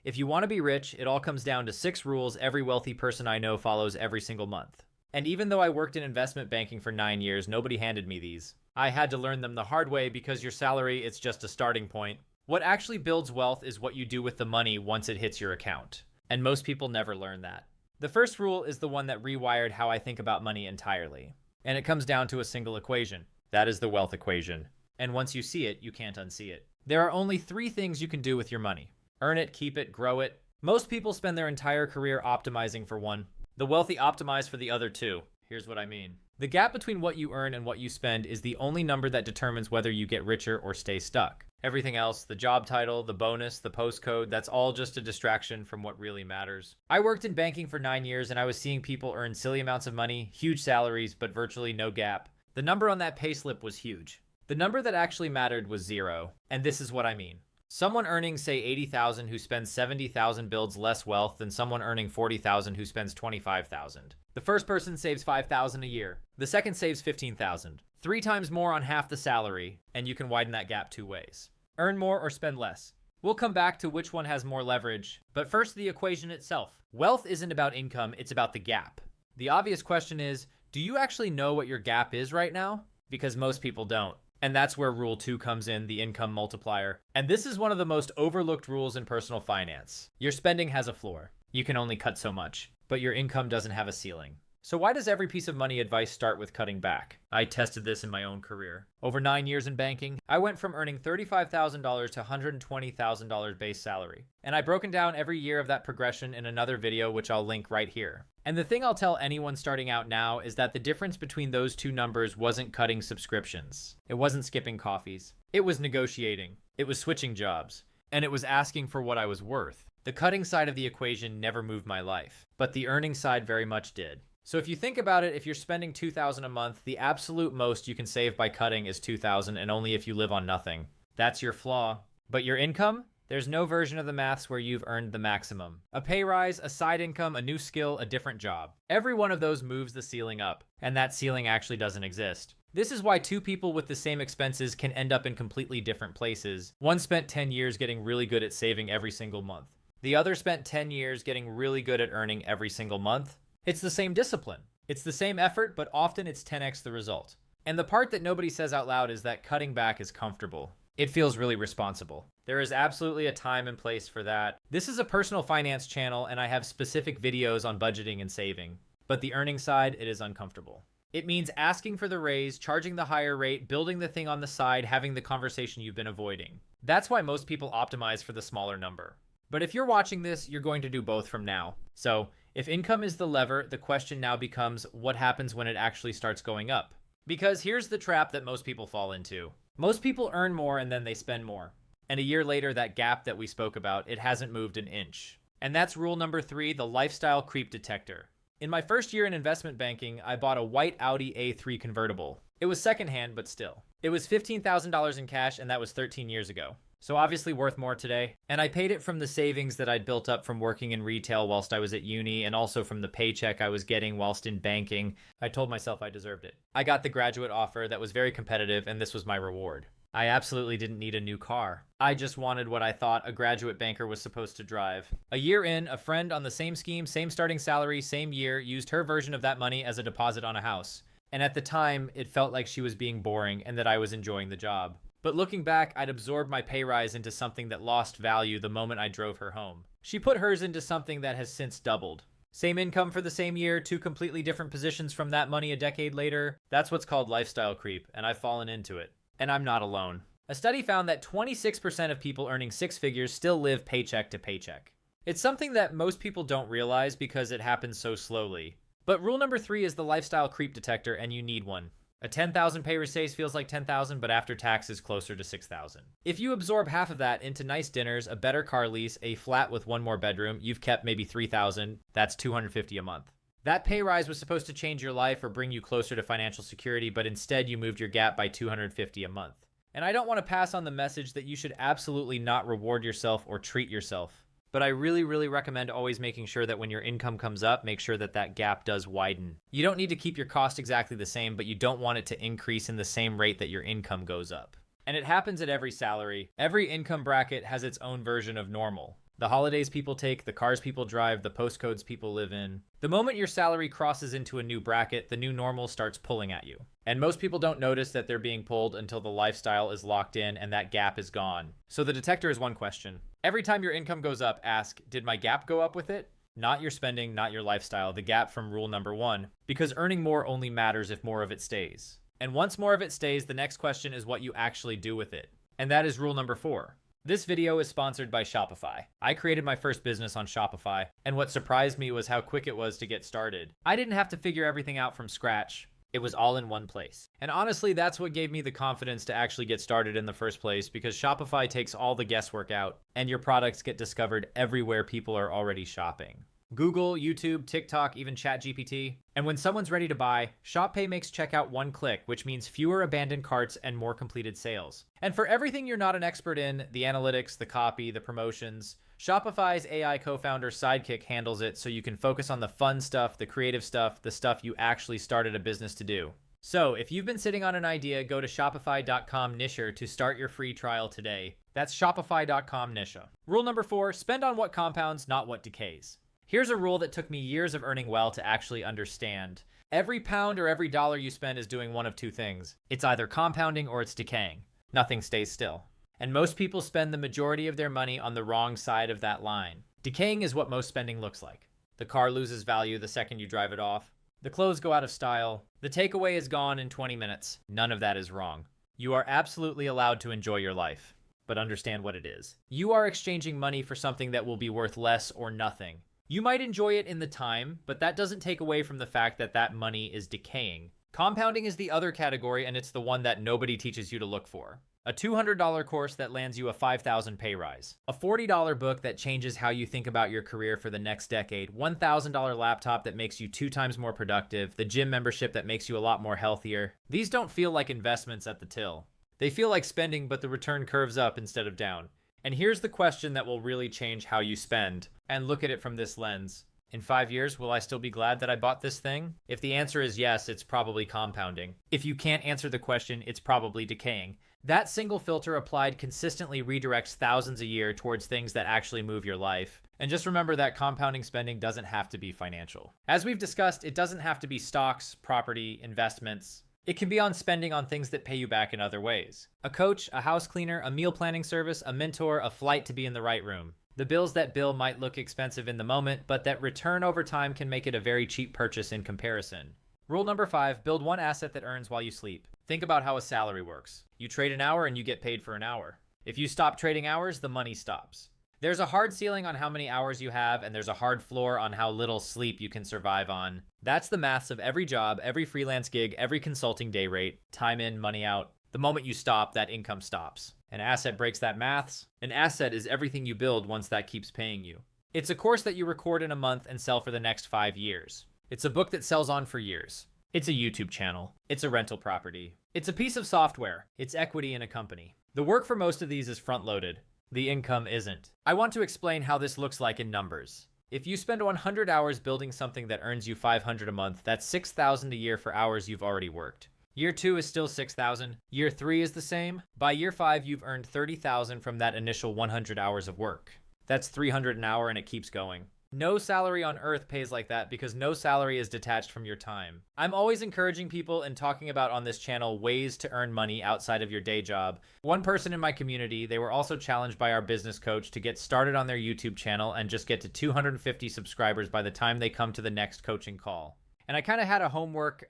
If you want to be rich, it all comes down to 6 rules every wealthy person I know follows every single month. And even though I worked in investment banking for 9 years, nobody handed me these. I had to learn them the hard way because your salary, it's just a starting point. What actually builds wealth is what you do with the money once it hits your account. And most people never learn that. The first rule is the one that rewired how I think about money entirely. And it comes down to a single equation. That is the wealth equation. And once you see it, you can't unsee it. There are only 3 things you can do with your money. Earn it, keep it, grow it. Most people spend their entire career optimizing for one. The wealthy optimize for the other 2. Here's what I mean. The gap between what you earn and what you spend is the only number that determines whether you get richer or stay stuck. Everything else, the job title, the bonus, the postcode, that's all just a distraction from what really matters. I worked in banking for 9 years and I was seeing people earn silly amounts of money, huge salaries, but virtually no gap. The number on that payslip was huge. The number that actually mattered was 0. And this is what I mean. Someone earning, say, $80,000 who spends $70,000 builds less wealth than someone earning $40,000 who spends $25,000. The first person saves $5,000 a year. The second saves $15,000. 3 times more on half the salary, and you can widen that gap 2 ways. Earn more or spend less. We'll come back to which one has more leverage, but first the equation itself. Wealth isn't about income, it's about the gap. The obvious question is, do you actually know what your gap is right now? Because most people don't. And that's where rule 2 comes in, the income multiplier. And this is one of the most overlooked rules in personal finance. Your spending has a floor. You can only cut so much, but your income doesn't have a ceiling. So why does every piece of money advice start with cutting back? I tested this in my own career. Over 9 years in banking, I went from earning $35,000 to $120,000 base salary. And I've broken down every year of that progression in another video, which I'll link right here. And the thing I'll tell anyone starting out now is that the difference between those 2 numbers wasn't cutting subscriptions. It wasn't skipping coffees. It was negotiating. It was switching jobs. And it was asking for what I was worth. The cutting side of the equation never moved my life, but the earning side very much did. So if you think about it, if you're spending $2,000 a month, the absolute most you can save by cutting is $2,000, and only if you live on nothing. That's your flaw. But your income? There's no version of the maths where you've earned the maximum. A pay rise, a side income, a new skill, a different job. Every one of those moves the ceiling up, and that ceiling actually doesn't exist. This is why 2 people with the same expenses can end up in completely different places. One spent 10 years getting really good at saving every single month. The other spent 10 years getting really good at earning every single month. It's the same discipline. It's the same effort, but often it's 10x the result. And the part that nobody says out loud is that cutting back is comfortable. It feels really responsible. There is absolutely a time and place for that. This is a personal finance channel, and I have specific videos on budgeting and saving. But the earning side, it is uncomfortable. It means asking for the raise, charging the higher rate, building the thing on the side, having the conversation you've been avoiding. That's why most people optimize for the smaller number. But if you're watching this, you're going to do both from now. So, if income is the lever, the question now becomes what happens when it actually starts going up? Because here's the trap that most people fall into. Most people earn more and then they spend more. And a year later, that gap that we spoke about, it hasn't moved an inch. And that's rule number 3, the lifestyle creep detector. In my first year in investment banking, I bought a white Audi A3 convertible. It was secondhand, but still. It was $15,000 in cash, and that was 13 years ago. So obviously worth more today. And I paid it from the savings that I'd built up from working in retail whilst I was at uni, and also from the paycheck I was getting whilst in banking. I told myself I deserved it. I got the graduate offer that was very competitive, and this was my reward. I absolutely didn't need a new car. I just wanted what I thought a graduate banker was supposed to drive. A year in, a friend on the same scheme, same starting salary, same year, used her version of that money as a deposit on a house. And at the time, it felt like she was being boring and that I was enjoying the job. But looking back, I'd absorbed my pay rise into something that lost value the moment I drove her home. She put hers into something that has since doubled. Same income for the same year, 2 completely different positions from that money a decade later. That's what's called lifestyle creep, and I've fallen into it. And I'm not alone. A study found that 26% of people earning 6 figures still live paycheck to paycheck. It's something that most people don't realize because it happens so slowly. But rule number 3 is the lifestyle creep detector, and you need one. A $10,000 pay raise feels like $10,000, but after tax is closer to $6,000. If you absorb half of that into nice dinners, a better car lease, a flat with 1 more bedroom, you've kept maybe $3,000. That's $250 a month. That pay rise was supposed to change your life or bring you closer to financial security, but instead you moved your gap by $250 a month. And I don't want to pass on the message that you should absolutely not reward yourself or treat yourself. But I really recommend always making sure that when your income comes up, make sure that that gap does widen. You don't need to keep your cost exactly the same, but you don't want it to increase in the same rate that your income goes up. And it happens at every salary. Every income bracket has its own version of normal. The holidays people take, the cars people drive, the postcodes people live in. The moment your salary crosses into a new bracket, the new normal starts pulling at you. And most people don't notice that they're being pulled until the lifestyle is locked in and that gap is gone. So the detector is one question. Every time your income goes up, ask, did my gap go up with it? Not your spending, not your lifestyle, the gap from rule number 1. Because earning more only matters if more of it stays. And once more of it stays, the next question is what you actually do with it. And that is rule number 4. This video is sponsored by Shopify. I created my first business on Shopify, and what surprised me was how quick it was to get started. I didn't have to figure everything out from scratch. It was all in one place. And honestly, that's what gave me the confidence to actually get started in the first place, because Shopify takes all the guesswork out, and your products get discovered everywhere people are already shopping. Google, YouTube, TikTok, even ChatGPT. And when someone's ready to buy, ShopPay makes checkout one click, which means fewer abandoned carts and more completed sales. And for everything you're not an expert in, the analytics, the copy, the promotions, Shopify's AI co-founder Sidekick handles it so you can focus on the fun stuff, the creative stuff, the stuff you actually started a business to do. So if you've been sitting on an idea, go to shopify.com/Nisha to start your free trial today. That's shopify.com/Nisha. Rule number 4, spend on what compounds, not what decays. Here's a rule that took me years of earning well to actually understand. Every pound or every dollar you spend is doing one of two things. It's either compounding or it's decaying. Nothing stays still. And most people spend the majority of their money on the wrong side of that line. Decaying is what most spending looks like. The car loses value the second you drive it off. The clothes go out of style. The takeaway is gone in 20 minutes. None of that is wrong. You are absolutely allowed to enjoy your life, but understand what it is. You are exchanging money for something that will be worth less or nothing. You might enjoy it in the time, but that doesn't take away from the fact that that money is decaying. Compounding is the other category, and it's the one that nobody teaches you to look for. A $200 course that lands you a $5,000 pay rise. A $40 book that changes how you think about your career for the next decade. $1,000 laptop that makes you 2 times more productive. The gym membership that makes you a lot more healthier. These don't feel like investments at the till. They feel like spending, but the return curves up instead of down. And here's the question that will really change how you spend. And look at it from this lens. In 5 years, will I still be glad that I bought this thing? If the answer is yes, it's probably compounding. If you can't answer the question, it's probably decaying. That single filter applied consistently redirects thousands a year towards things that actually move your life. And just remember that compounding spending doesn't have to be financial. As we've discussed, it doesn't have to be stocks, property, investments. It can be on spending on things that pay you back in other ways. A coach, a house cleaner, a meal planning service, a mentor, a flight to be in the right room. The bills that bill might look expensive in the moment, but that return over time can make it a very cheap purchase in comparison. Rule number 5, build one asset that earns while you sleep. Think about how a salary works. You trade an hour and you get paid for an hour. If you stop trading hours, the money stops. There's a hard ceiling on how many hours you have, and there's a hard floor on how little sleep you can survive on. That's the maths of every job, every freelance gig, every consulting day rate. Time in, money out. The moment you stop, that income stops. An asset breaks that maths. An asset is everything you build once that keeps paying you. It's a course that you record in a month and sell for the next 5 years. It's a book that sells on for years. It's a YouTube channel. It's a rental property. It's a piece of software. It's equity in a company. The work for most of these is front-loaded. The income isn't. I want to explain how this looks like in numbers. If you spend 100 hours building something that earns you $500 a month, that's $6,000 a year for hours you've already worked. Year 2 is still $6,000. Year 3 is the same. By year 5, you've earned $30,000 from that initial 100 hours of work. That's $300 an hour, and it keeps going. No salary on earth pays like that because no salary is detached from your time. I'm always encouraging people and talking about on this channel ways to earn money outside of your day job. One person in my community, they were also challenged by our business coach to get started on their YouTube channel and just get to 250 subscribers by the time they come to the next coaching call. And I kind of had a homework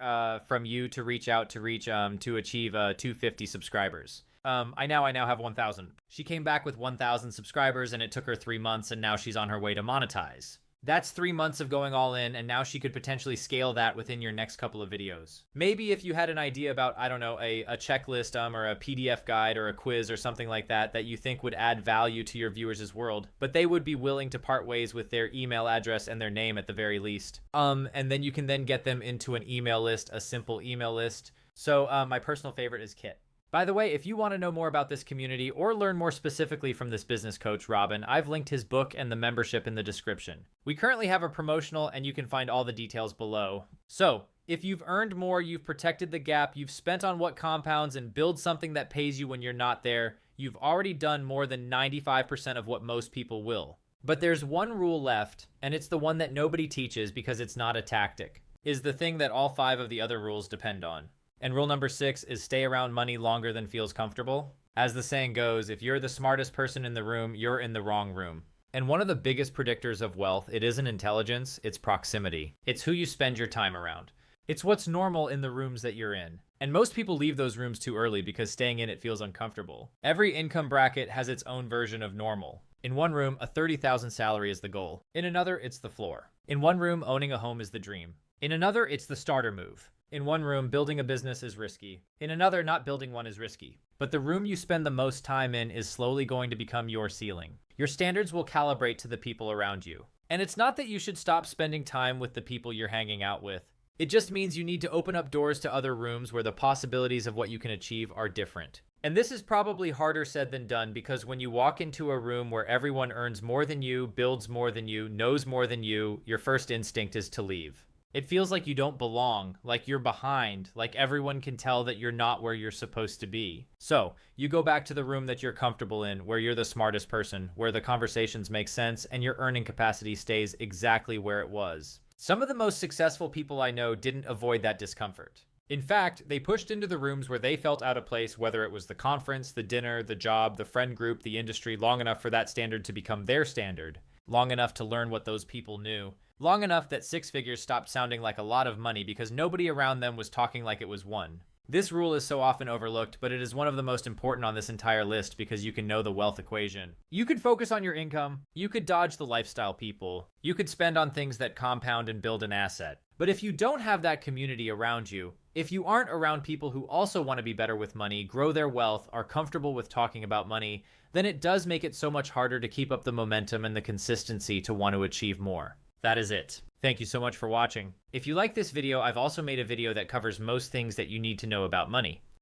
from you to reach out to achieve 250 subscribers. I now have 1,000. She came back with 1,000 subscribers and it took her 3 months and now she's on her way to monetize. That's 3 months of going all in, and now she could potentially scale that within your next couple of videos. Maybe if you had an idea about, I don't know, a checklist or a PDF guide or a quiz or something like that that you think would add value to your viewers' world, but they would be willing to part ways with their email address and their name at the very least. And then you can then get them into an email list, a simple email list. So my personal favorite is Kit. By the way, if you want to know more about this community or learn more specifically from this business coach, Robin, I've linked his book and the membership in the description. We currently have a promotional and you can find all the details below. So, if you've earned more, you've protected the gap, you've spent on what compounds and build something that pays you when you're not there, you've already done more than 95% of what most people will. But there's one rule left, and it's the one that nobody teaches because it's not a tactic. Is the thing that all 5 of the other rules depend on. And rule number 6 is stay around money longer than feels comfortable. As the saying goes, if you're the smartest person in the room, you're in the wrong room. And one of the biggest predictors of wealth, it isn't intelligence, it's proximity. It's who you spend your time around. It's what's normal in the rooms that you're in. And most people leave those rooms too early because staying in it feels uncomfortable. Every income bracket has its own version of normal. In one room, a $30,000 salary is the goal. In another, it's the floor. In one room, owning a home is the dream. In another, it's the starter move. In one room, building a business is risky. In another, not building one is risky. But the room you spend the most time in is slowly going to become your ceiling. Your standards will calibrate to the people around you. And it's not that you should stop spending time with the people you're hanging out with. It just means you need to open up doors to other rooms where the possibilities of what you can achieve are different. And this is probably harder said than done because when you walk into a room where everyone earns more than you, builds more than you, knows more than you, your first instinct is to leave. It feels like you don't belong, like you're behind, like everyone can tell that you're not where you're supposed to be. So, you go back to the room that you're comfortable in, where you're the smartest person, where the conversations make sense, and your earning capacity stays exactly where it was. Some of the most successful people I know didn't avoid that discomfort. In fact, they pushed into the rooms where they felt out of place, whether it was the conference, the dinner, the job, the friend group, the industry, long enough for that standard to become their standard, long enough to learn what those people knew, long enough that 6 figures stopped sounding like a lot of money because nobody around them was talking like it was one. This rule is so often overlooked, but it is one of the most important on this entire list because you can know the wealth equation. You could focus on your income, you could dodge the lifestyle people, you could spend on things that compound and build an asset. But if you don't have that community around you, if you aren't around people who also want to be better with money, grow their wealth, are comfortable with talking about money, then it does make it so much harder to keep up the momentum and the consistency to want to achieve more. That is it. Thank you so much for watching. If you like this video, I've also made a video that covers most things that you need to know about money.